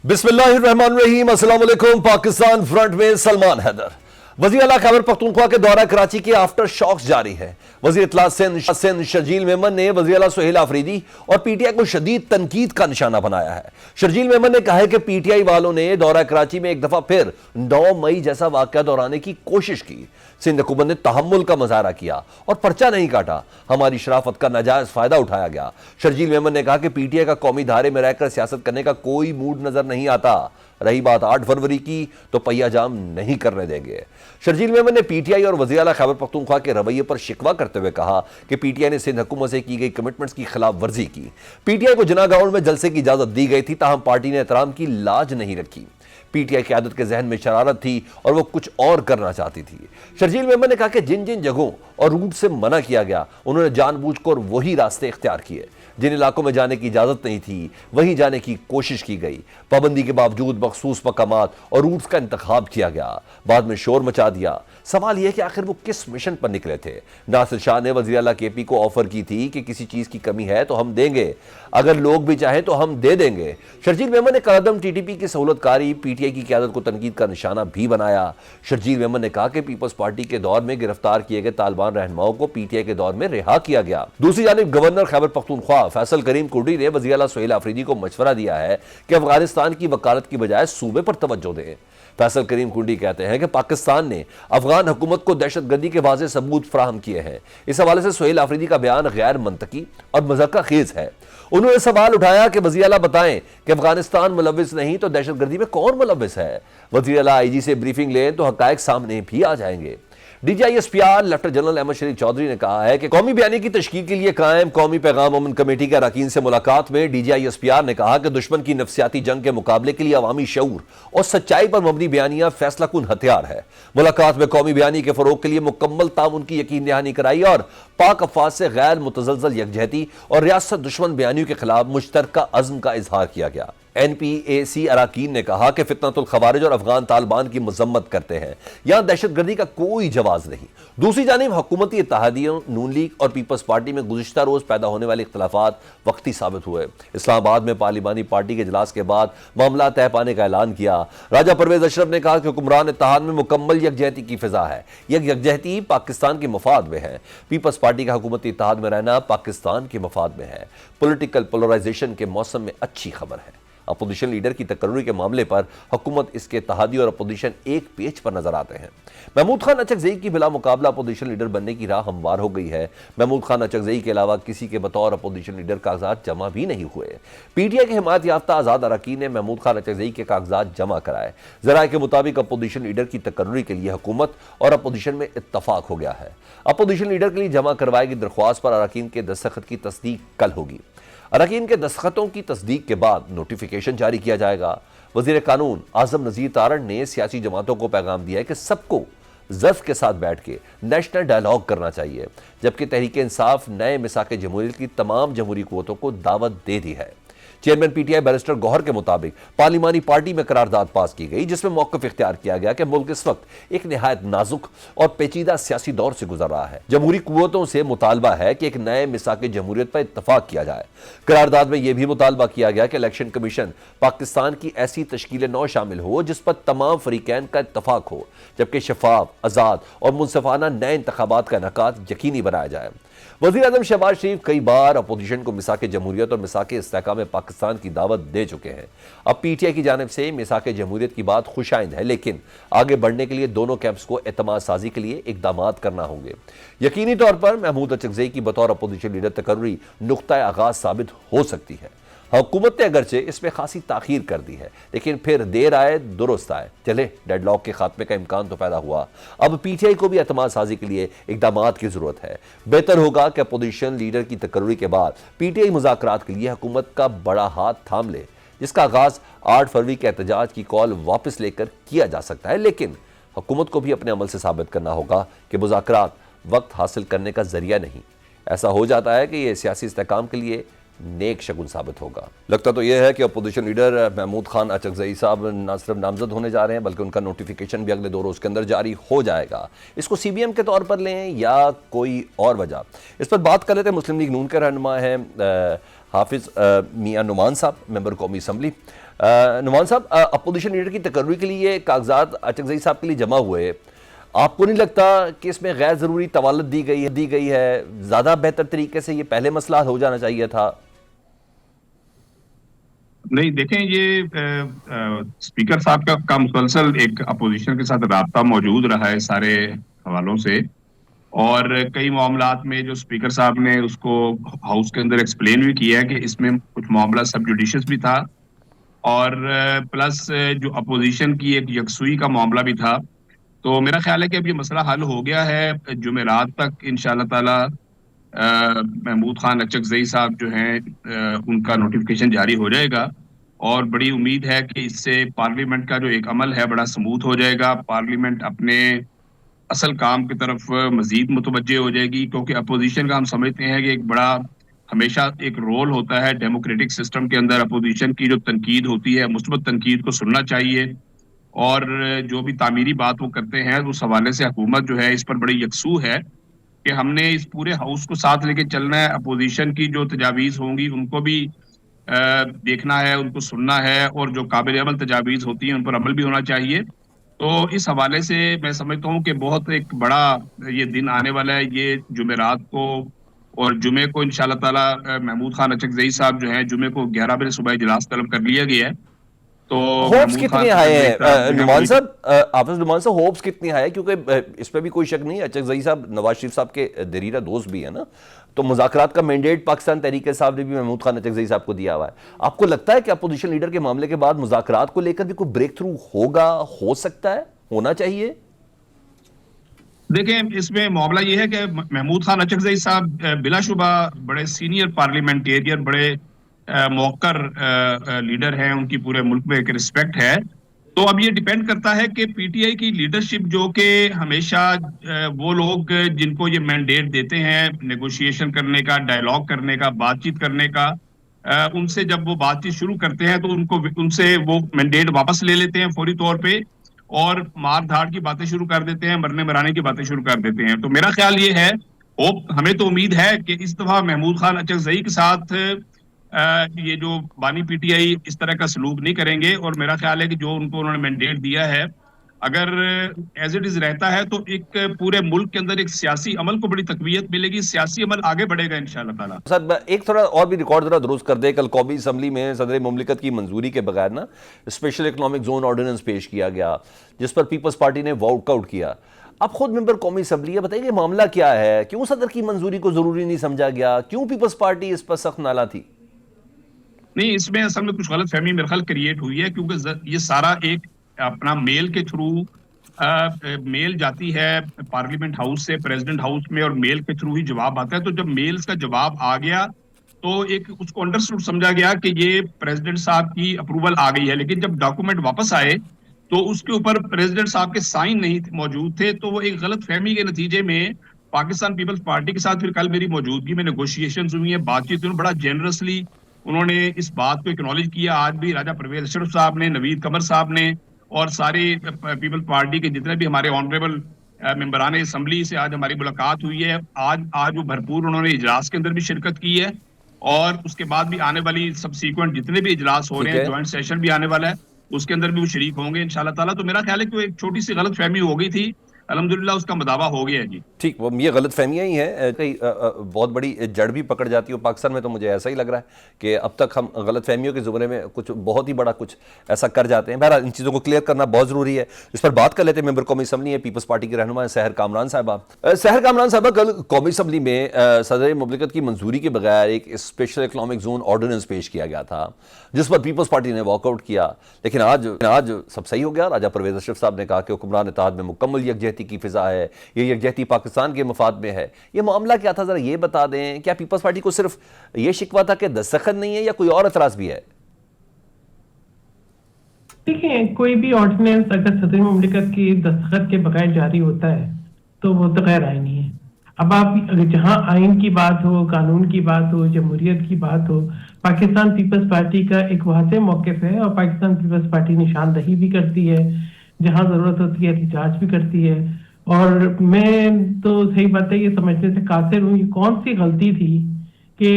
بسم اللہ الرحمن الرحیم۔ السلام علیکم۔ پاکستان فرنٹ میں سلمان حیدر۔ وزیر اعلیٰ خیبر پختونخوا کے دورہ کراچی کے آفٹر شاکس جاری ہے۔ وزیر اطلاع سندھ شرجیل میمن نے وزیر اعلیٰ سہیل آفریدی اور پی ٹی آئی کو شدید تنقید کا نشانہ بنایا ہے۔ شرجیل میمن نے کہا ہے کہ پی ٹی آئی والوں نے دورہ کراچی میں ایک دفعہ پھر 9 مئی جیسا واقعہ دہرانے کی کوشش کی۔ سندھ حکومت نے تحمل کا مظاہرہ کیا اور پرچہ نہیں کاٹا۔ ہماری شرافت کا ناجائز فائدہ اٹھایا گیا۔ شرجیل میمن نے کہا کہ پی ٹی آئی کا قومی دھارے میں رہ کر سیاست کرنے کا کوئی موڈ نظر نہیں آتا۔ رہی بات 8 فروری کی تو پہیہ جام نہیں کرنے دیں گے۔ شرجیل میمن نے پی ٹی آئی اور وزیر اعلیٰ خیبر پختونخوا کے رویے پر شکوہ کرتے ہوئے کہا کہ پی ٹی آئی نے سندھ حکومت سے کی گئی کمٹمنٹس کی خلاف ورزی کی۔ پی ٹی آئی کو جناح گراؤنڈ میں جلسے کی اجازت دی گئی تھی، تاہم پارٹی نے احترام کی لاج نہیں رکھی۔ پی ٹی آئی قیادت کے ذہن میں شرارت تھی اور وہ کچھ اور کرنا چاہتی تھی۔ شرجیل میمن نے کہا کہ جن جگہوں اور روٹ سے منع کیا گیا انہوں نے جان بوجھ کر وہی راستے اختیار کیے۔ جن علاقوں میں جانے کی اجازت نہیں تھی وہیں جانے کی کوشش کی گئی۔ پابندی کے باوجود مخصوص مقامات اور روٹس کا انتخاب کیا گیا، بعد میں شور مچا دیا۔ سوال یہ کہ آخر وہ کس مشن پر نکلے تھے؟ ناصر شاہ نے وزیر اعلیٰ کے پی کو آفر کی تھی کہ کسی چیز کی کمی ہے تو ہم دیں گے، اگر لوگ بھی چاہیں تو ہم دے دیں گے۔ شرجیل میمن نے قدم ٹی ٹی پی کی سہولت کاری پی ٹی آئی کی قیادت کو تنقید کا نشانہ بھی بنایا۔ شرجیل میمن نے کہا کہ پیپلز پارٹی کے دور میں گرفتار کیے گئے طالبان رہنماؤں کو پی ٹی آئی کے دور میں رہا کیا گیا۔ دوسری جانب گورنر خیبر پختونخوا فیصل کریم کرڈی نے وزیر اعلیٰ سہیل آفریدی کو مشورہ دیا ہے کہ افغانستان کی وکالت کی بجائے صوبے پر توجہ دیں۔ فیصل کریم کرڈی کہتے ہیں کہ پاکستان نے افغان حکومت کو دہشت گردی کے واضح ثبوت فراہم کیے ہیں۔ اس حوالے سے سہیل آفریدی کا بیان غیر منطقی اور مضحکہ خیز ہے۔ انہوں نے سوال اٹھایا کہ وزیر اعلیٰ بتائیں کہ افغانستان ملوث نہیں تو دہشت گردی میں کون ملوث ہے؟ وزیر اعلیٰ آئی جی سے بریفنگ لیں تو حقائق سامنے بھی آ جائیں گے۔ D G I S P R lieutenant general Ahmed Sharif Chaudhry نے کہا ہے کہ قومی بیانی کی تشکیل کے لیے قائم قومی پیغام امن کمیٹی کے اراکین سے ملاقات میں D G I S P R نے کہا کہ دشمن کی نفسیاتی جنگ کے مقابلے کے لیے عوامی شعور اور سچائی پر مبنی بیانیاں فیصلہ کن ہتھیار ہے۔ ملاقات میں قومی بیانی کے فروغ کے لیے مکمل تعاون کی یقین دہانی کرائی اور پاک افواج سے غیر متزلزل یکجہتی اور ریاست دشمن بیانیوں کے خلاف مشترکہ عزم کا اظہار کیا گیا۔ این پی اے سی اراکین نے کہا کہ فتنۃ الخوارج اور افغان طالبان کی مذمت کرتے ہیں، یہاں دہشت گردی کا کوئی جواز نہیں۔ دوسری جانب حکومتی اتحادیوں نون لیگ اور پیپلز پارٹی میں گزشتہ روز پیدا ہونے والے اختلافات وقتی ثابت ہوئے۔ اسلام آباد میں پارلیمانی پارٹی کے اجلاس کے بعد معاملہ طے پانے کا اعلان کیا۔ راجہ پرویز اشرف نے کہا کہ حکمران اتحاد میں مکمل یکجہتی کی فضا ہے، یہ یکجہتی پاکستان کے مفاد میں ہے۔ پیپلز پارٹی کا حکومتی اتحاد میں رہنا پاکستان کے مفاد میں ہے۔ پولیٹیکل پولرائزیشن کے موسم میں اچھی خبر ہے۔ اپوزیشن لیڈر کی تقرری کے معاملے پر حکومت، اس کے اتحادی اور اپوزیشن ایک پیج پر نظر آتے ہیں۔ محمود خان اچکزئی کی بلا مقابلہ اپوزیشن لیڈر بننے کی راہ ہموار ہو گئی ہے۔ محمود خان اچکزئی کے علاوہ کسی کے بطور اپوزیشن لیڈر کاغذات جمع بھی نہیں ہوئے۔ پی ٹی آئی کے حمایت یافتہ آزاد اراکین نے محمود خان اچکزئی کے کاغذات جمع کرائے۔ ذرائع کے مطابق اپوزیشن لیڈر کی تقرری کے لیے حکومت اور اپوزیشن میں اتفاق ہو گیا ہے۔ اپوزیشن لیڈر کے لیے جمع کروائے گی درخواست پر اراکین کے دستخط کی تصدیق کل ہوگی۔ اراکین کے دستخطوں کی تصدیق کے بعد نوٹیفیکیشن جاری کیا جائے گا۔ وزیر قانون اعظم نذیر تارڑ نے سیاسی جماعتوں کو پیغام دیا ہے کہ سب کو ظرف کے ساتھ بیٹھ کے نیشنل ڈائیلاگ کرنا چاہیے، جبکہ تحریک انصاف نئے میثاق جمہوریت کی تمام جمہوری قوتوں کو دعوت دے دی ہے۔ Chairman P T I barrister Gohar کے مطابق پارلیمانی پارٹی میں قرارداد پاس کی گئی، جس میں موقف اختیار کیا گیا کہ ملک اس وقت ایک نہایت نازک اور پیچیدہ سیاسی دور سے گزر رہا ہے۔ جمہوری قوتوں سے مطالبہ ہے کہ ایک نئے میثاق جمہوریت پر اتفاق کیا جائے۔ قرارداد میں یہ بھی مطالبہ کیا گیا کہ الیکشن کمیشن پاکستان کی ایسی تشکیل نو شامل ہو جس پر تمام فریقین کا اتفاق ہو، جبکہ شفاف، آزاد اور منصفانہ نئے انتخابات کا انعقاد یقینی بنایا جائے۔ وزیر اعظم شہباز شریف کئی بار اپوزیشن کو میثاق جمہوریت اور میثاق استحکام پاکستان کی دعوت دے چکے ہیں۔ اب پی ٹی آئی کی جانب سے میثاق جمہوریت کی بات خوش آئند ہے، لیکن آگے بڑھنے کے لیے دونوں کیمپس کو اعتماد سازی کے لیے اقدامات کرنا ہوں گے۔ یقینی طور پر محمود اچکزئی کی بطور اپوزیشن لیڈر تقرری نقطۂ آغاز ثابت ہو سکتی ہے۔ حکومت نے اگرچہ اس میں خاصی تاخیر کر دی ہے، لیکن پھر دیر آئے درست آئے۔ چلے ڈیڈ لاک کے خاتمے کا امکان تو پیدا ہوا، اب پی ٹی آئی کو بھی اعتماد سازی کے لیے اقدامات کی ضرورت ہے۔ بہتر ہوگا کہ اپوزیشن لیڈر کی تقرری کے بعد پی ٹی آئی مذاکرات کے لیے حکومت کا بڑا ہاتھ تھام لے، جس کا آغاز 8 فروری کے احتجاج کی کال واپس لے کر کیا جا سکتا ہے۔ لیکن حکومت کو بھی اپنے عمل سے ثابت کرنا ہوگا کہ مذاکرات وقت حاصل کرنے کا ذریعہ نہیں۔ ایسا ہو جاتا ہے کہ یہ سیاسی استحکام کے لیے نیک شگن ثابت ہوگا۔ لگتا تو یہ ہے کہ اپوزیشن لیڈر محمود خان اچکزئی صاحب نہ صرف نامزد ہونے جا رہے ہیں بلکہ ان کا نوٹیفیکیشن بھی اگلے 2 روز کے اندر جاری ہو جائے گا۔ اس کو سی بی ایم کے طور پر لیں یا کوئی اور وجہ، اس پر بات کر لیتے ہیں۔ مسلم لیگ نون کے رہنما ہیں حافظ میاں نعمان صاحب ممبر قومی اسمبلی. نعمان صاحب, اپوزیشن لیڈر کی تقرری کے لیے کاغذات اچکزئی صاحب کے لیے جمع ہوئے, آپ کو نہیں لگتا کہ اس میں غیر ضروری طوالت دی گئی ہے؟ زیادہ بہتر طریقے سے یہ پہلے مسئلہ ہو جانا چاہیے تھا. نہیں دیکھیں, یہ اسپیکر صاحب کا مسلسل ایک اپوزیشن کے ساتھ رابطہ موجود رہا ہے سارے حوالوں سے, اور کئی معاملات میں جو اسپیکر صاحب نے اس کو ہاؤس کے اندر ایکسپلین بھی کیا ہے کہ اس میں کچھ معاملہ سب جوڈیشس بھی تھا, اور پلس جو اپوزیشن کی ایک یکسوئی کا معاملہ بھی تھا. تو میرا خیال ہے کہ اب یہ مسئلہ حل ہو گیا ہے. جمعرات تک انشاءاللہ تعالی محمود خان اچکزئی صاحب جو ہیں ان کا نوٹیفیکیشن جاری ہو جائے گا, اور بڑی امید ہے کہ اس سے پارلیمنٹ کا جو ایک عمل ہے بڑا سموتھ ہو جائے گا. پارلیمنٹ اپنے اصل کام کی طرف مزید متوجہ ہو جائے گی, کیونکہ اپوزیشن کا ہم سمجھتے ہیں کہ ایک بڑا ہمیشہ ایک رول ہوتا ہے ڈیموکریٹک سسٹم کے اندر. اپوزیشن کی جو تنقید ہوتی ہے, مثبت تنقید کو سننا چاہیے, اور جو بھی تعمیری بات وہ کرتے ہیں اس حوالے سے حکومت جو ہے اس پر بڑی یکسو ہے کہ ہم نے اس پورے ہاؤس کو ساتھ لے کے چلنا ہے. اپوزیشن کی جو تجاویز ہوں گی ان کو بھی دیکھنا ہے, ان کو سننا ہے, اور جو قابل عمل تجاویز ہوتی ہیں ان پر عمل بھی ہونا چاہیے. تو اس حوالے سے میں سمجھتا ہوں کہ بہت ایک بڑا یہ دن آنے والا ہے یہ جمعرات کو, اور جمعے کو انشاءاللہ تعالی محمود خان اچکزئی صاحب جو ہیں جمعے کو 11 بجے صبح اجلاس طلب کر لیا گیا ہے. تو ہوپس کتنی ہائی ہیں نعمان صاحب, حافظ نعمان صاحب, ہوپس کتنی ہائی ہے؟ کیونکہ اس پہ بھی کوئی شک نہیں, اچکزئی صاحب نواز شریف صاحب کے دریرہ دوست بھی ہیں نا, تو مذاکرات کا مینڈیٹ پاکستان تحریک صاحب نے بھی محمود خان اچکزئی صاحب کو دیا ہوا ہے. آپ کو لگتا ہے کہ اپوزیشن لیڈر کے معاملے کے بعد مذاکرات کو لے کر بھی کوئی بریک تھرو ہوگا, ہو سکتا ہے, ہونا چاہیے؟ دیکھیں, اس میں معاملہ یہ ہے کہ محمود خان اچکزئی صاحب بلا شبہ بڑے سینئر پارلیمنٹیرین, بڑے موقر لیڈر ہیں, ان کی پورے ملک میں ایک رسپیکٹ ہے. تو اب یہ ڈیپینڈ کرتا ہے کہ پی ٹی آئی کی لیڈرشپ جو کہ ہمیشہ وہ لوگ جن کو یہ مینڈیٹ دیتے ہیں نیگوشیشن کرنے کا, ڈائلاگ کرنے کا, بات چیت کرنے کا, ان سے جب وہ بات چیت شروع کرتے ہیں تو ان سے وہ مینڈیٹ واپس لے لیتے ہیں فوری طور پہ, اور مار دھاڑ کی باتیں شروع کر دیتے ہیں, مرنے مرانے کی باتیں شروع کر دیتے ہیں. تو میرا خیال یہ ہے, ہمیں تو امید ہے کہ اس دفعہ محمود خان اچکزئی کے ساتھ یہ جو بانی پی ٹی آئی اس طرح کا سلوک نہیں کریں گے, اور میرا خیال ہے کہ جو ان کو انہوں نے مینڈیٹ دیا ہے اگر ایز اٹ از رہتا ہے تو ایک پورے ملک کے اندر ایک سیاسی عمل کو بڑی تقویت ملے گی, سیاسی عمل آگے بڑھے گا انشاءاللہ تعالی. سر ایک تھوڑا اور بھی ریکارڈ ذرا درست کر دے, کل قومی اسمبلی میں صدر مملکت کی منظوری کے بغیر نا اسپیشل اکنامک زون آرڈیننس پیش کیا گیا, جس پر پیپلز پارٹی نے واک آؤٹ کیا. اب خود ممبر قومی اسمبلی ہے, بتائیے معاملہ کیا ہے, کیوں صدر کی منظوری کو ضروری نہیں سمجھا گیا, کیوں پیپلز پارٹی اس پر سخت نالاں تھی؟ نہیں, اس میں اصل میں کچھ غلط فہمی میرے خیال کریٹ ہوئی ہے, کیونکہ یہ سارا ایک اپنا میل کے تھرو میل جاتی ہے پارلیمنٹ ہاؤس سے پریزیڈنٹ ہاؤس میں, اور میل کے تھرو ہی جواب آتا ہے. تو جب میلز کا جواب آ گیا تو ایک اس کو انڈرسٹوڈ سمجھا گیا کہ یہ پریزیڈنٹ صاحب کی اپروول آ گئی ہے, لیکن جب ڈاکومنٹ واپس آئے تو اس کے اوپر پریزیڈنٹ صاحب کے سائن نہیں موجود تھے. تو وہ ایک غلط فہمی کے نتیجے میں پاکستان پیپلز پارٹی کے ساتھ پھر کل میری موجودگی میں نیگوشیشنز ہوئی ہیں, بات چیت ہوئی, بڑا جنرسلی انہوں نے اس بات کو اکنالج کیا. آج بھی راجہ پرویز اشرف صاحب نے, نوید قمر صاحب نے, اور سارے پیپل پارٹی کے جتنے بھی ہمارے آنریبل ممبران اسمبلی سے آج ہماری ملاقات ہوئی ہے. آج وہ بھرپور انہوں نے اجلاس کے اندر بھی شرکت کی ہے, اور اس کے بعد بھی آنے والی سب سیکوینٹ جتنے بھی اجلاس ہو رہے ہیں, جوائنٹ سیشن بھی آنے والا ہے, اس کے اندر بھی وہ شریک ہوں گے انشاءاللہ تعالیٰ. تو میرا خیال ہے کہ وہ ایک چھوٹی سی غلط فہمی ہو گئی تھی, الحمدللہ اس کا مداوع ہو گیا ہے. جی ٹھیک, وہ یہ غلط فہمیاں ہی ہیں, کئی بہت بڑی جڑ بھی پکڑ جاتی ہو پاکستان میں. تو مجھے ایسا ہی لگ رہا ہے کہ اب تک ہم غلط فہمیوں کے زمرے میں کچھ بہت ہی بڑا کچھ ایسا کر جاتے ہیں. بہرحال ان چیزوں کو کلیئر کرنا بہت ضروری ہے. اس پر بات کر لیتے ہیں. ممبر قومی اسمبلی ہے, پیپلز پارٹی کے رہنما ہیں سحر کامران صاحبہ. سحر کامران صاحبہ, کل قومی اسمبلی میں صدر مملکت کی منظوری کے بغیر ایک اسپیشل اکنامک زون آرڈیننس پیش کیا گیا تھا, جس پر پیپلز پارٹی نے واک آؤٹ کیا. لیکن آج سب صحیح ہو گیا. راجہ پرویز اشرف صاحب نے کہا کہ حکمران اتحاد میں مکمل یکجہتی کی فضا ہے, یہ یکجہتی پاکستان کے مفاد میں ہے. یہ معاملہ کیا تھا, ذرا یہ بتا دیں. کیا پیپلز پارٹی کو صرف یہ شکوہ تھا کہ دستخط نہیں ہے, یا کوئی اور اعتراض بھی ہے؟ دیکھیں, کوئی بھی آرڈیننس اگر صدر مملکت کی دستخط کے بغیر جاری ہوتا ہے تو وہ تو غیر آئینی ہے. اب آپ جہاں آئین کی بات ہو, قانون کی بات ہو, جمہوریت کی بات ہو, پاکستان پیپلز پارٹی کا ایک واضح موقف ہے, اور پاکستان پیپلز پارٹی نشاندہی بھی کرتی ہے, جہاں ضرورت ہوتی ہے احتجاج بھی کرتی ہے. اور میں تو صحیح بات ہے یہ سمجھنے سے قاصر ہوں, یہ کون سی غلطی تھی کہ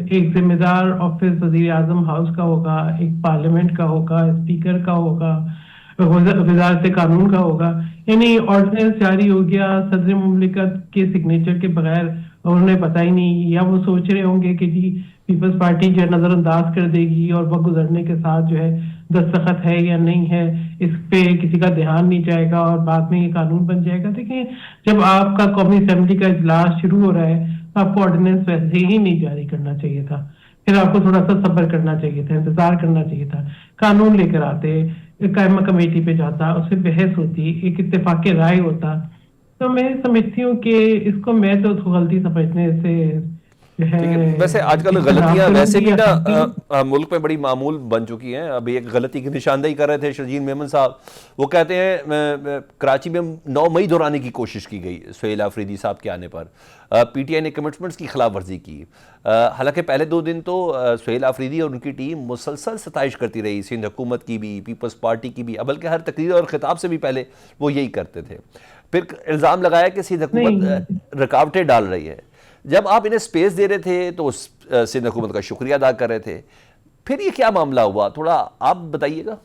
ایک ذمہ دار آفس وزیر اعظم ہاؤس کا ہوگا، ایک پارلیمنٹ کا ہوگا، اسپیکر کا ہوگا، وزارت قانون کا ہوگا. یعنی آرڈیننس جاری ہو گیا صدر مملکت کے سگنیچر کے بغیر، انہوں نے پتہ ہی نہیں، یا وہ سوچ رہے ہوں گے کہ جی پیپلز پارٹی جو ہے نظر انداز کر دے گی اور وقت گزرنے کے ساتھ جو ہے دستخط ہے یا نہیں ہے اس پہ کسی کا دھیان نہیں جائے گا اور بعد میں یہ قانون بن جائے گا. دیکھیں جب آپ کا قومی اسمبلی کا اجلاس شروع ہو رہا ہے تو آپ کو آرڈیننس ویسے ہی نہیں جاری کرنا چاہیے تھا، پھر آپ کو تھوڑا سا صبر کرنا چاہیے تھا، انتظار کرنا چاہیے تھا، قانون لے کر آتے، قائمہ کمیٹی پہ جاتا، اس پہ بحث ہوتی، ایک اتفاق رائے ہوتا. تو میں سمجھتی ہوں کہ اس کو میں تو غلطی سمجھنے سے جو ہے ویسے آج کل اختلاف غلطیاں کروں ویسے گی بھی یا سمجھتی ہوں. نا ملک میں بڑی معمول بن چکی ہیں. ابھی ایک غلطی کی نشاندہی کر رہے تھے شرجیل میمن صاحب، وہ کہتے ہیں کراچی میں 9 مئی دورانے کی کوشش کی گئی سہیل آفریدی صاحب کے آنے پر. پی ٹی آئی نے کمٹمنٹس کی خلاف ورزی کی. حالانکہ پہلے 2 دن تو سہیل آفریدی اور ان کی ٹیم مسلسل ستائش کرتی رہی، سندھ حکومت کی بھی، پیپلز پارٹی کی بھی، بلکہ ہر تقریر اور خطاب سے بھی پہلے وہ یہی کرتے تھے. پھر الزام لگایا کہ سندھ حکومت رکاوٹیں ڈال رہی ہے. جب آپ انہیں سپیس دے رہے تھے تو سندھ حکومت کا شکریہ ادا کر رہے تھے. پھر یہ کیا معاملہ ہوا، تھوڑا آپ بتائیے گا.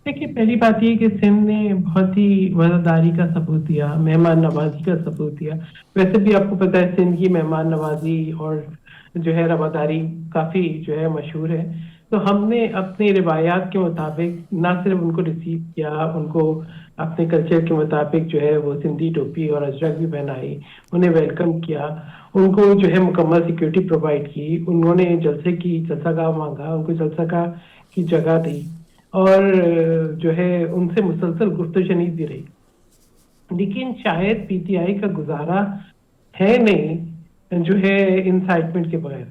دیکھیے پہلی بات یہ کہ سندھ نے بہت ہی وفاداری کا ثبوت دیا، مہمان نوازی کا ثبوت دیا. ویسے بھی آپ کو پتہ ہے سندھ کی مہمان نوازی اور جو ہے رواداری کافی جو ہے مشہور ہے. تو ہم نے اپنی روایات کے مطابق نہ صرف ان کو ریسیو کیا، ان کو اپنے کلچر کے مطابق جو ہے وہ سندھی ٹوپی اور اجرک بھی پہنائی، انہیں ویلکم کیا، ان کو جو ہے مکمل سیکیورٹی پرووائڈ کی. انہوں نے جلسہ گاہ مانگا، ان کو جلسہ گاہ کی جگہ دی اور جو ہے ان سے مسلسل گفت و شنید بھی رہی. لیکن شاید پی ٹی آئی کا گزارا ہے نہیں جو ہے انسائٹمنٹ کے بغیر،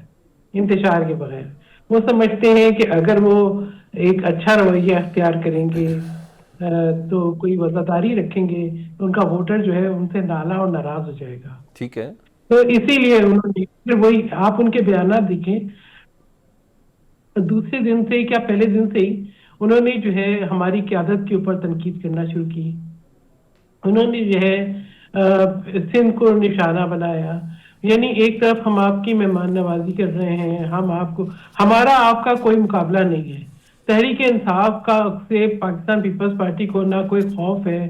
انتشار کے بغیر. وہ سمجھتے ہیں کہ اگر وہ ایک اچھا رویہ اختیار کریں گے تو کوئی وفاداری رکھیں گے تو ان کا ووٹر جو ہے ان سے نالا اور ناراض ہو جائے گا. ٹھیک ہے. تو اسی لیے انہوں نے پھر وہی آپ ان کے بیانات دیکھیں، دوسرے دن سے کیا پہلے دن سے ہی انہوں نے جو ہے ہماری قیادت کے اوپر تنقید کرنا شروع کی. انہوں نے جو ہے سندھ کو نشانہ بنایا. یعنی ایک طرف ہم آپ کی مہمان نوازی کر رہے ہیں، ہم آپ کو، ہمارا آپ کا کوئی مقابلہ نہیں ہے. تحریک انصاف کا سے پاکستان پیپلز پارٹی کو نہ کوئی خوف ہے،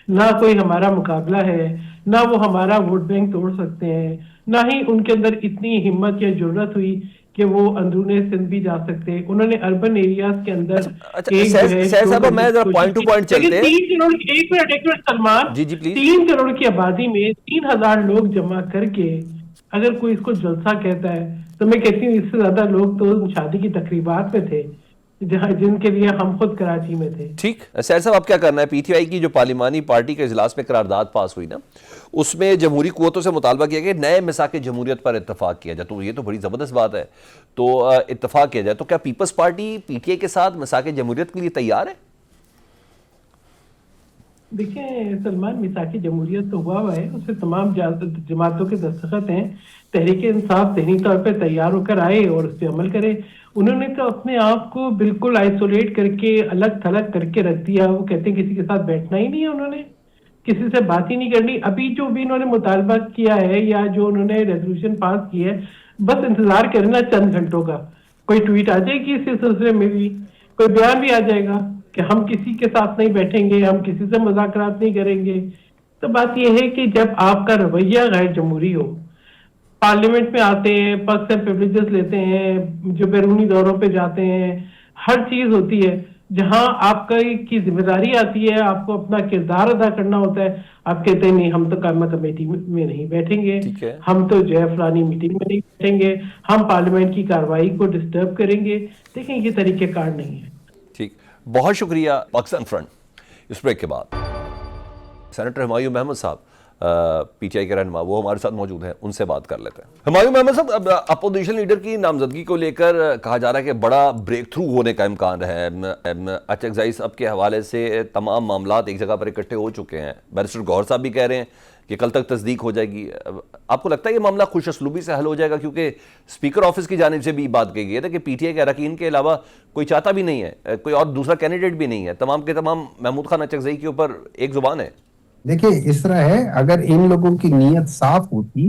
نہ کوئی ہمارا مقابلہ ہے، نہ وہ ہمارا ووٹ بینک توڑ سکتے ہیں، نہ ہی ان کے اندر اتنی ہمت یا جرأت ہوئی کہ وہ اندرون سندھ بھی جا سکتے. انہوں نے اربن ایریاز کے اندر ایک جو ہے سہیل صاحب میں ذرا پوائنٹ ٹو پوائنٹ چلتے ہیں. 3 کروڑ، ایک منٹ سلمان، جی جی پلیز. 3 کروڑ کی آبادی میں 3000 لوگ جمع کر کے اگر کوئی اس کو جلسہ کہتا ہے تو میں کہتی ہوں اس سے زیادہ لوگ تو شادی کی تقریبات میں تھے جن کے لیے ہم خود کراچی میں تھے. ٹھیک سہیل صاحب آپ کیا کرنا ہے؟ پی ٹی آئی کی جو پارلیمانی پارٹی کے اجلاس میں قرارداد پاس ہوئی نا، اس میں جمہوری قوتوں سے مطالبہ کیا کہ نئے میثاق جمہوریت پر اتفاق کیا جائے. تو یہ تو بڑی زبردست بات ہے. تو اتفاق کیا جائے تو کیا Peoples Party P T I کے ساتھ میثاق جمہوریت کے لیے تیار ہے؟ دیکھیں سلمان، میثاق جمہوریت تو ہوا ہے، اس سے تمام جماعتوں کے دستخط ہیں. تحریک انصاف ذہنی طور پہ تیار ہو کر آئے اور اس پہ عمل کرے. انہوں نے تو اپنے آپ کو بالکل آئسولیٹ کر کے الگ تھلگ کر کے رکھ دیا. وہ کہتے ہیں کسی کے ساتھ بیٹھنا ہی نہیں ہے، انہوں نے کسی سے بات ہی نہیں کرنی. ابھی جو بھی انہوں نے مطالبہ کیا ہے یا جو انہوں نے ریزولوشن پاس کی ہے، بس انتظار کرنا چند گھنٹوں کا. کوئی ٹویٹ آ جائے گی اس سلسلے میں بھی، کوئی بیان بھی آ جائے گا کہ ہم کسی کے ساتھ نہیں بیٹھیں گے، ہم کسی سے مذاکرات نہیں کریں گے. تو بات یہ ہے کہ جب آپ کا رویہ غیر جمہوری ہو، پارلیمنٹ میں آتے ہیں، پس سے پریویلیجز لیتے ہیں، جو بیرونی دوروں پہ جاتے ہیں، ہر چیز ہوتی ہے، جہاں آپ کی ذمہ داری آتی ہے، آپ کو اپنا کردار ادا کرنا ہوتا ہے، آپ کہتے ہیں نہیں ہم تو قائمہ کمیٹی میں نہیں بیٹھیں گے، ہم تو جو ہے فلانی میٹنگ میں نہیں بیٹھیں گے، ہم پارلیمنٹ کی کارروائی کو ڈسٹرب کریں گے. دیکھیں یہ طریقہ کار نہیں ہے. ٹھیک، بہت شکریہ. پاکستان فرنٹ اس بریک کے بعد سینیٹر ہمایوں محمد صاحب پی ٹی آئی کے رہنما وہ ہمارے ساتھ موجود ہیں، ان سے بات کر لیتے ہیں. ہمایوں محمد صاحب، اپوزیشن لیڈر کی نامزدگی کو لے کر کہا جا رہا ہے کہ بڑا بریک تھرو ہونے کا امکان ہے. اچکزائی صاحب کے حوالے سے تمام معاملات ایک جگہ پر اکٹھے ہو چکے ہیں. بیرسٹر گوہر صاحب بھی کہہ رہے ہیں کہ کل تک تصدیق ہو جائے گی. آپ کو لگتا ہے یہ معاملہ خوش اسلوبی سے حل ہو جائے گا؟ کیونکہ اسپیکر آفس کی جانب سے بھی بات کہی گئی ہے کہ پی ٹی آئی کے اراکین کے علاوہ کوئی چاہتا بھی نہیں ہے، کوئی اور دوسرا کینڈیڈیٹ بھی نہیں ہے، تمام کے تمام محمود خان اچکزائی کے اوپر ایک زبان ہے. دیکھیں اس طرح ہے، اگر ان لوگوں کی نیت صاف ہوتی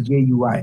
JUI,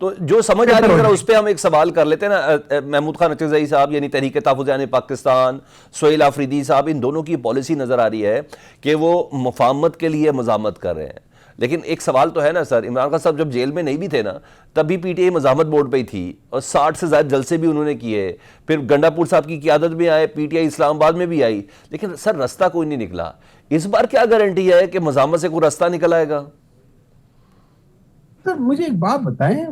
تو جو سمجھ آ رہی ہے ذرا اس پہ ہم ایک سوال کر لیتے ہیں نا. محمود خان اچکزئی صاحب یعنی تحریک تحفظ یعنی پاکستان، سہیل آفریدی صاحب، ان دونوں کی پالیسی نظر آ رہی ہے کہ وہ مفاہمت کے لیے مزاحمت کر رہے ہیں. لیکن ایک سوال تو ہے نا سر، عمران خان صاحب جب جیل میں نہیں بھی تھے نا تب بھی پی ٹی آئی مزاحمت بورڈ پہ ہی تھی اور 60 سے زائد جلسے بھی انہوں نے کیے. پھر گنڈا پور صاحب کی قیادت میں آئے، پی ٹی آئی اسلام آباد میں بھی آئی، لیکن سر رستہ کوئی نہیں نکلا. اس بار کیا گارنٹی ہے کہ مزاحمت سے کوئی رستہ نکل آئے گا؟ سر مجھے ایک بات بتائیں،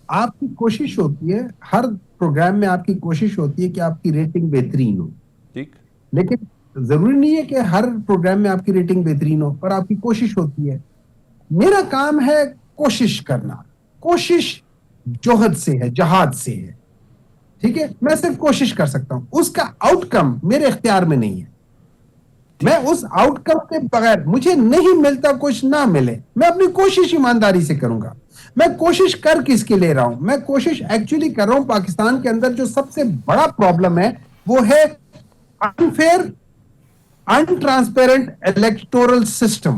آپ کی کوشش ہوتی ہے ہر پروگرام میں، آپ کی کوشش ہوتی ہے کہ آپ کی ریٹنگ بہترین ہو، ٹھیک، لیکن ضروری نہیں ہے کہ ہر پروگرام میں آپ کی ریٹنگ بہترین ہو، پر آپ کی کوشش ہوتی ہے. میرا کام ہے کوشش کرنا. کوشش جوہد سے ہے، جہاد سے ہے، ٹھیک ہے. میں صرف کوشش کر سکتا ہوں، اس کا آؤٹ کم میرے اختیار میں نہیں ہے. میں اس آؤٹ کم کے بغیر، مجھے نہیں ملتا کچھ نہ ملے، میں اپنی کوشش ایمانداری سے کروں گا. میں کوشش کر کس کے لے رہا ہوں؟ میں کوشش ایکچولی کر رہا ہوں پاکستان کے اندر جو سب سے بڑا پرابلم ہے وہ ہے انفیئر انٹرانسپیرنٹ الیکٹورل سسٹم.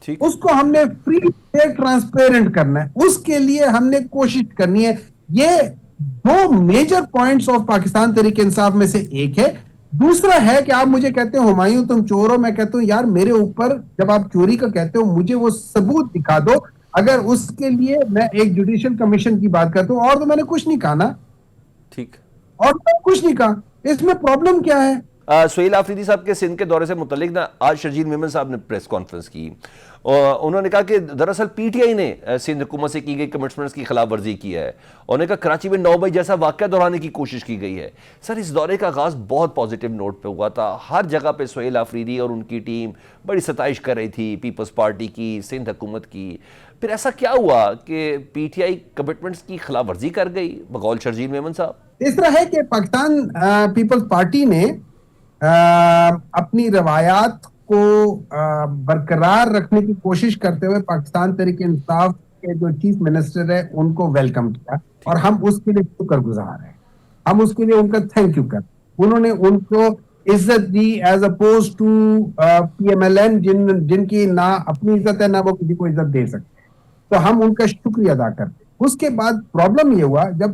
اس کو ہم نے فری ٹرانسپیرنٹ کرنا ہے، اس کے لیے ہم نے کوشش کرنی ہے. یہ دو major points of Pakistan Tehreek Insaf میں سے ایک ہے. دوسرا ہے کہ آپ مجھے کہتے ہیں ہمایوں تم چور ہو، میں کہتا ہوں یار میرے اوپر جب آپ چوری کا کہتے ہو مجھے وہ ثبوت دکھا دو. اگر اس کے لیے میں ایک جوڈیشل کمیشن کی بات کرتا ہوں، اور تو میں نے کچھ نہیں کہا نا، ٹھیک، اور میں کچھ نہیں کہا. اس میں پرابلم کیا ہے؟ سہیل آفریدی صاحب کے سندھ کے دورے سے متعلق نا آج شرجیل میمن صاحب نے پریس کانفرنس کی اور انہوں نے کہا کہ دراصل پی ٹی آئی نے سندھ حکومت سے کی گئی کمٹمنٹس کی خلاف ورزی کی ہے. انہوں نے کہا کراچی میں 9 مئی جیسا واقعہ دہرانے کی کوشش کی گئی ہے. سر اس دورے کا آغاز بہت پازیٹیو نوٹ پہ ہوا تھا، ہر جگہ پہ سہیل آفریدی اور ان کی ٹیم بڑی ستائش کر رہی تھی پیپلز پارٹی کی، سندھ حکومت کی. پھر ایسا کیا ہوا کہ پی ٹی آئی کمٹمنٹس کی خلاف ورزی کر گئی بقول شرجیل میمن صاحب؟ اس طرح ہے کہ پاکستان پیپلز پارٹی نے اپنی روایات کو برقرار رکھنے کی کوشش کرتے ہوئے پاکستان تحریک انصاف کے جو چیف منسٹر ہے ان کو ویلکم کیا، اور ہم اس کے لیے شکر گزار ہیں، ہم اس کے لیے ان کا تھینک یو کرتے. انہوں نے ان کو عزت دی as oppose to P M L N جن کی نہ اپنی عزت ہے نہ وہ کسی کو عزت دے سکتے. تو ہم ان کا شکریہ ادا کرتے. اس کے بعد پرابلم یہ ہوا جب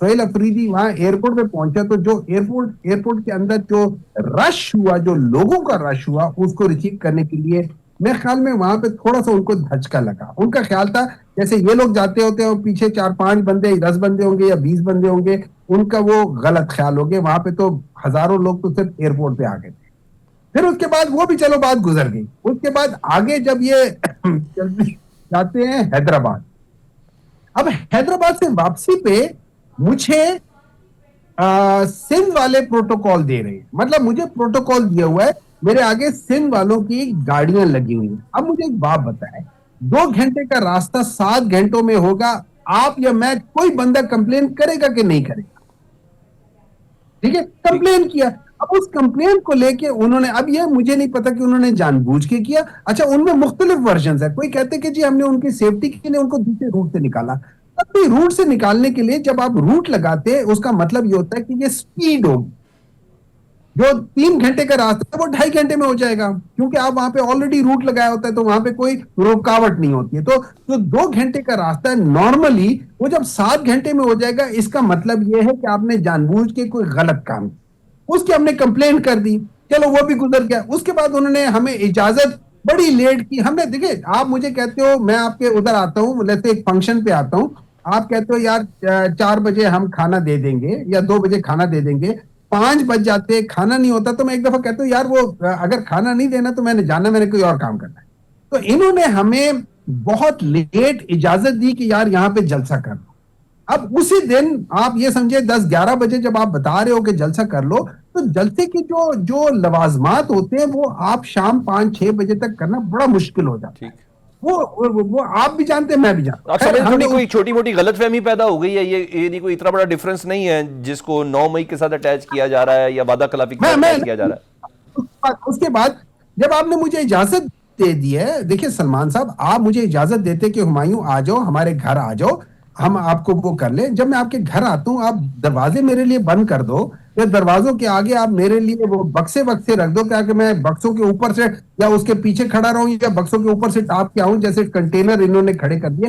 سہیل آفریدی وہاں ایئرپورٹ پہ پہنچا تو جو ایئرپورٹ کے اندر جو رش ہوا، جو لوگوں کا رش ہوا اس کو ریسیو کرنے کے لیے، میرے خیال میں وہاں پہ تھوڑا سا ان کو دھچکا لگا. ان کا خیال تھا جیسے یہ لوگ جاتے ہوتے ہیں اور پیچھے 4-5 بندے 10 بندے ہوں گے یا 20 بندے ہوں گے، ان کا وہ غلط خیال ہو گیا. وہاں پہ تو ہزاروں لوگ تو صرف ایئرپورٹ پہ آ گئے تھے. پھر اس کے بعد وہ بھی چلو بات گزر گئی. اس کے بعد آگے جب یہ جاتے ہیں حیدرآباد، اب حیدرآباد سے واپسی پہ مجھے سندھ والے پروٹوکول دے رہے ہیں، مطلب مجھے پروٹوکول دیا ہوا ہے، میرے آگے سندھ والوں کی گاڑیاں لگی ہوئی ہیں. اب مجھے ایک بات بتائیں، 2 گھنٹے کا راستہ 7 گھنٹوں میں ہوگا، آپ یا میں کوئی بندہ کمپلین کرے گا کہ نہیں کرے گا؟ ٹھیک ہے، کمپلین کیا. اب اس کمپلین کو لے کے انہوں نے، اب یہ مجھے نہیں پتا کہ انہوں نے جان بوجھ کے کیا. اچھا ان میں مختلف ورژنز ہیں، کوئی کہتے کہ جی ہم نے ان کی سیفٹی کے لیے ان کو دوسرے روٹ سے نکالا. اپنی روٹ سے نکالنے کے لیے جب آپ روٹ لگاتے ہیں اس کا مطلب یہ ہوتا ہے کہ یہ سپیڈ ہوگی. جو 3 گھنٹے کا راستہ ہے وہ 2.5 گھنٹے میں ہو جائے گا، کیونکہ آپ وہاں پہ آلریڈی روٹ لگایا ہوتا ہے تو وہاں پہ کوئی رکاوٹ نہیں ہوتی ہے. تو جو 2 گھنٹے کا راستہ ہے نارملی وہ جب 7 گھنٹے میں ہو جائے گا، اس کا مطلب یہ ہے کہ آپ نے جان بوجھ کے کوئی غلط کام کیا. اس کی ہم نے کمپلین کر دی، چلو وہ بھی گزر گیا. اس کے بعد انہوں نے ہمیں اجازت بڑی لیٹ کی. ہم نے دیکھیں، آپ مجھے کہتے ہو میں آپ کے ادھر آتا ہوں، جیسے ایک فنکشن پہ آتا ہوں، آپ کہتے ہو یار 4 بجے ہم کھانا دے دیں گے یا 2 بجے کھانا دے دیں گے، 5 بج جاتے کھانا نہیں ہوتا، تو میں ایک دفعہ کہتا ہوں یار وہ اگر کھانا نہیں دینا تو میں نے جانا، میں نے کوئی اور کام کرنا ہے. تو انہوں نے ہمیں بہت لیٹ اجازت دی کہ یار یہاں پہ جلسہ کر لو. اب اسی دن آپ یہ سمجھے 10-11 بجے جب آپ بتا رہے ہو کہ جلسہ کر لو، تو جلسے کی جو لوازمات ہوتے ہیں وہ آپ شام 5-6 بجے تک کرنا بڑا مشکل ہو جاتا ہے. وہ آپ بھی جانتے ہیں، میں بھی جانتا آپ سمجھ تھوڑی کوئی چھوٹی موٹی غلط فہمی پیدا ہو گئی ہے، یہ نہیں کوئی اتنا بڑا ڈیفرنس نہیں ہے جس کو 9 مئی کے ساتھ اٹیچ کیا جا رہا ہے یا وعدہ خلافی کے ساتھ اٹیچ کیا جا رہا ہے. اس کے بعد جب آپ نے مجھے اجازت دے دی ہے، دیکھیں سلمان صاحب، آپ مجھے اجازت دیتے کہ ہمایوں آ جاؤ ہمارے گھر آ جاؤ، ہم آپ کو وہ کر لیں. جب میں آپ کے گھر آتا ہوں آپ دروازے میرے لیے بند کر دو، یا دروازوں کے آگے آپ میرے لیے وہ بکسے رکھ دو کہ میں بکسوں کے اوپر سے یا اس کے پیچھے کھڑا رہوں یا بکسوں کے اوپر سے ٹاپ کے آؤں، جیسے کنٹینر انہوں نے کھڑے کر دیے.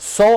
100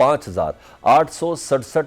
5867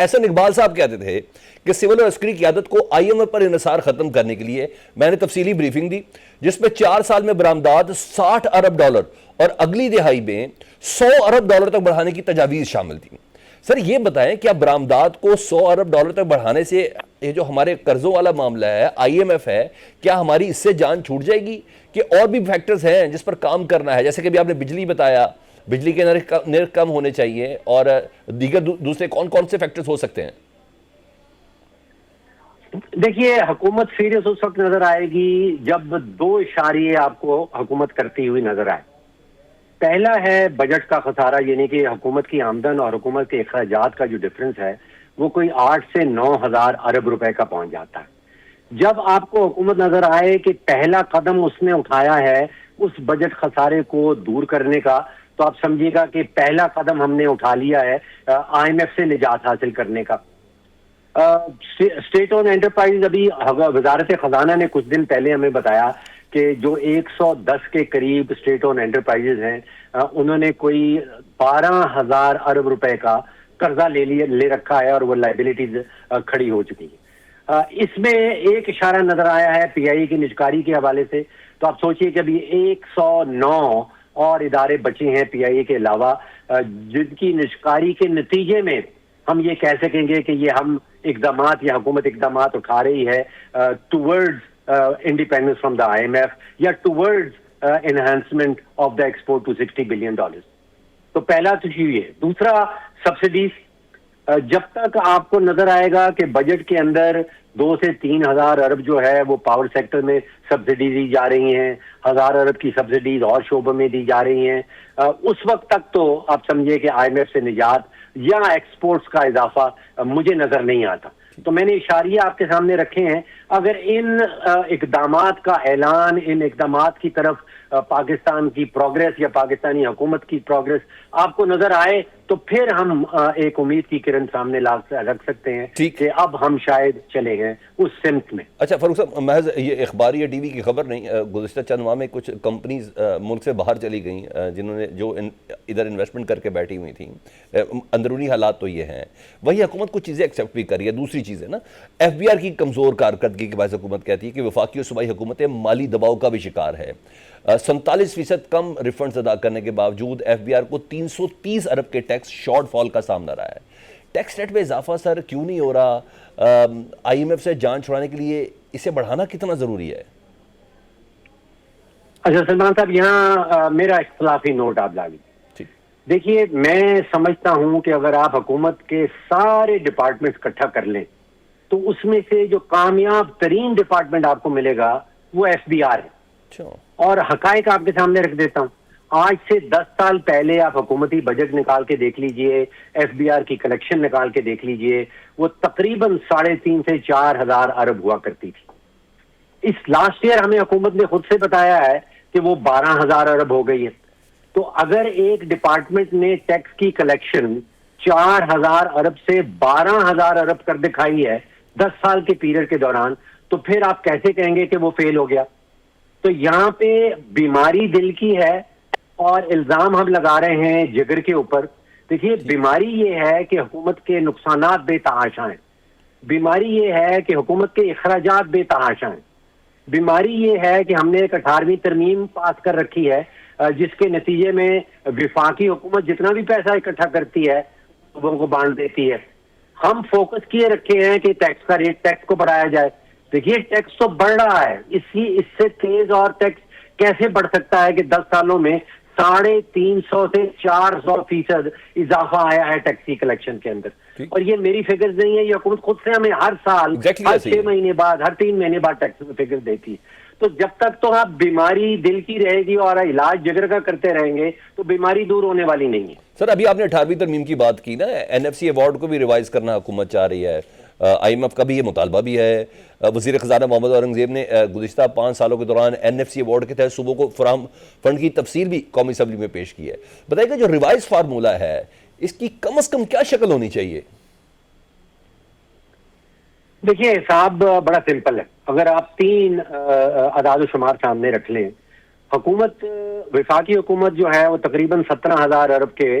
احسن اقبال صاحب کہتے تھے کہ سول اور عسکری قیادت کو IMF پر انحصار ختم کرنے کے لیے میں نے تفصیلی بریفنگ دی جس میں 4 سال میں برآمدات $60 ارب اور اگلی دہائی میں $100 ارب تک بڑھانے کی تجاویز شامل تھی. سر یہ بتائیں کیا برآمدات کو $100 ارب تک بڑھانے سے یہ جو ہمارے قرضوں والا معاملہ ہے IMF ہے, کیا ہماری اس سے جان چھوٹ جائے گی کہ اور بھی فیکٹرز ہیں جس پر کام کرنا ہے, جیسے کہ ابھی آپ نے بجلی بتایا, بجلی کے نرخ کم ہونے چاہیے, اور دیگر دوسرے کون کون سے فیکٹرز ہو سکتے ہیں؟ دیکھیے حکومت سیریس اس وقت نظر آئے گی جب 2 اشاریے آپ کو حکومت کرتی ہوئی نظر آئے. پہلا ہے بجٹ کا خسارہ, یعنی کہ حکومت کی آمدن اور حکومت کے اخراجات کا جو ڈفرنس ہے وہ کوئی 8 سے 9 ہزار ارب روپے کا پہنچ جاتا ہے. جب آپ کو حکومت نظر آئے کہ پہلا قدم اس نے اٹھایا ہے اس بجٹ خسارے کو دور کرنے کا, تو آپ سمجھیے گا کہ پہلا قدم ہم نے اٹھا لیا ہے IMF سے نجات حاصل کرنے کا. اسٹیٹ اون انٹرپرائز, ابھی وزارت خزانہ نے کچھ دن پہلے ہمیں بتایا کہ جو 110 کے قریب اسٹیٹ اون انٹرپرائز ہیں انہوں نے کوئی 12,000 ارب روپے کا قرضہ لے رکھا ہے اور وہ لائبلٹیز کھڑی ہو چکی ہے. اس میں ایک اشارہ نظر آیا ہے PI کی نجکاری کے حوالے سے, تو آپ سوچئے کہ ابھی 109 اور ادارے بچے ہیں PI کے علاوہ جن کی نجکاری کے نتیجے میں ہم یہ کہہ سکیں گے کہ یہ ہم اقدامات یا حکومت اقدامات اٹھا رہی ہے towards independence from the IMF یا towards enhancement of the export to $60 billion. تو پہلا تو یہ ہے. دوسرا سبسڈیز, جب تک آپ کو نظر آئے گا کہ بجٹ کے اندر 2 سے 3 ہزار ارب جو ہے وہ پاور سیکٹر میں سبسڈی دی جا رہی ہیں, 1000 ارب کی سبسڈیز اور شعبوں میں دی جا رہی ہیں, اس وقت تک تو آپ سمجھے کہ IMF سے نجات یا ایکسپورٹس کا اضافہ مجھے نظر نہیں آتا. تو میں نے اشاریہ آپ کے سامنے رکھے ہیں. اگر ان اقدامات کا اعلان, ان اقدامات کی طرف پاکستان کی پروگریس یا پاکستانی حکومت کی پروگریس آپ کو نظر آئے تو پھر ہم ایک امید کی کرن سامنے رکھ سکتے ہیں کہ اب ہم شاید چلے گئے اس سمت میں. اچھا فاروق صاحب, محض یہ اخباری یا ٹی وی کی خبر نہیں, گزشتہ چند ماہ میں کچھ کمپنیز ملک سے باہر چلی گئیں جنہوں نے جو ادھر انویسٹمنٹ کر کے بیٹھی ہوئی تھیں. اندرونی حالات تو یہ ہیں, وہی حکومت کچھ چیزیں ایکسیپٹ بھی کر رہی ہے. دوسری چیز ہے نا FBR کی کمزور کارکردگی کے باعث حکومت کہتی ہے کہ وفاقی اور صوبائی حکومتیں مالی دباؤ کا بھی شکار ہے. 47% کم ریفنڈز ادا کرنے کے باوجود FBR کو 330 ارب کے ٹیکس شارٹ فال کا سامنا رہا ہے. ٹیکس ریٹ میں اضافہ سر کیوں نہیں ہو رہا؟ IMF سے جان چھڑانے کے لیے اسے بڑھانا کتنا ضروری ہے؟ اچھا سلمان صاحب, یہاں میرا اختلافی نوٹ آپ لا لیجیے. دیکھیے میں سمجھتا ہوں کہ اگر آپ حکومت کے سارے ڈپارٹمنٹس اکٹھا کر لیں تو اس میں سے جو کامیاب ترین ڈپارٹمنٹ آپ کو ملے گا وہ FBR ہے. اور حقائق آپ کے سامنے رکھ دیتا ہوں. آج سے 10 سال پہلے آپ حکومتی بجٹ نکال کے دیکھ لیجئے, FBR کی کلیکشن نکال کے دیکھ لیجئے, وہ تقریباً 3.5 سے 4 ہزار ارب ہوا کرتی تھی. اس لاسٹ ایئر ہمیں حکومت نے خود سے بتایا ہے کہ وہ 12,000 ارب ہو گئی ہے. تو اگر ایک ڈپارٹمنٹ نے ٹیکس کی کلیکشن 4,000 ارب سے 12,000 ارب کر دکھائی ہے 10 سال کے پیریڈ کے دوران, تو پھر آپ کیسے کہیں گے کہ وہ فیل ہو گیا؟ تو یہاں پہ بیماری دل کی ہے اور الزام ہم لگا رہے ہیں جگر کے اوپر. دیکھیے بیماری یہ ہے کہ حکومت کے نقصانات بے تحاشا ہیں, بیماری یہ ہے کہ حکومت کے اخراجات بے تحاشا ہیں, بیماری یہ ہے کہ ہم نے ایک 18ویں ترمیم پاس کر رکھی ہے جس کے نتیجے میں وفاقی حکومت جتنا بھی پیسہ اکٹھا کرتی ہے صوبوں کو بانٹ دیتی ہے. ہم فوکس کیے رکھے ہیں کہ ٹیکس کا ریٹ, ٹیکس کو بڑھایا جائے. دیکھیے ٹیکس تو بڑھ رہا ہے, اس سے تیز اور ٹیکس کیسے بڑھ سکتا ہے کہ 10 سالوں میں 350 سے 400% اضافہ آیا ہے ٹیکس کی کلیکشن کے اندر. اور یہ میری فگرز نہیں ہے, یہ حکومت خود سے ہمیں ہر سال ہر 6 مہینے بعد, ہر 3 مہینے بعد ٹیکس میں فگر دیتی ہے. تو جب تک تو آپ بیماری دل کی رہے گی اور علاج جگر کا کرتے رہیں گے تو بیماری دور ہونے والی نہیں ہے. سر ابھی آپ نے 18ویں ترمیم کی بات کی نا, NFC ایوارڈ کو بھی ریوائز کرنا حکومت چاہ رہی ہے, IMF کا بھی یہ مطالبہ بھی ہے. وزیر خزانہ محمد اورنگزیب نے گزشتہ 5 سالوں کے دوران NFC ایوارڈ کے تحت صوبوں کو فراہم فنڈ کی تفصیل بھی قومی اسمبلی میں پیش کی ہے. بتائیے کہ جو ریوائز فارمولہ ہے اس کی کم از کم کیا شکل ہونی چاہیے؟ دیکھیے حساب بڑا سمپل ہے. اگر آپ 3 اعداد و شمار سامنے رکھ لیں, حکومت وفاقی حکومت جو ہے وہ تقریباً 17,000 ارب کے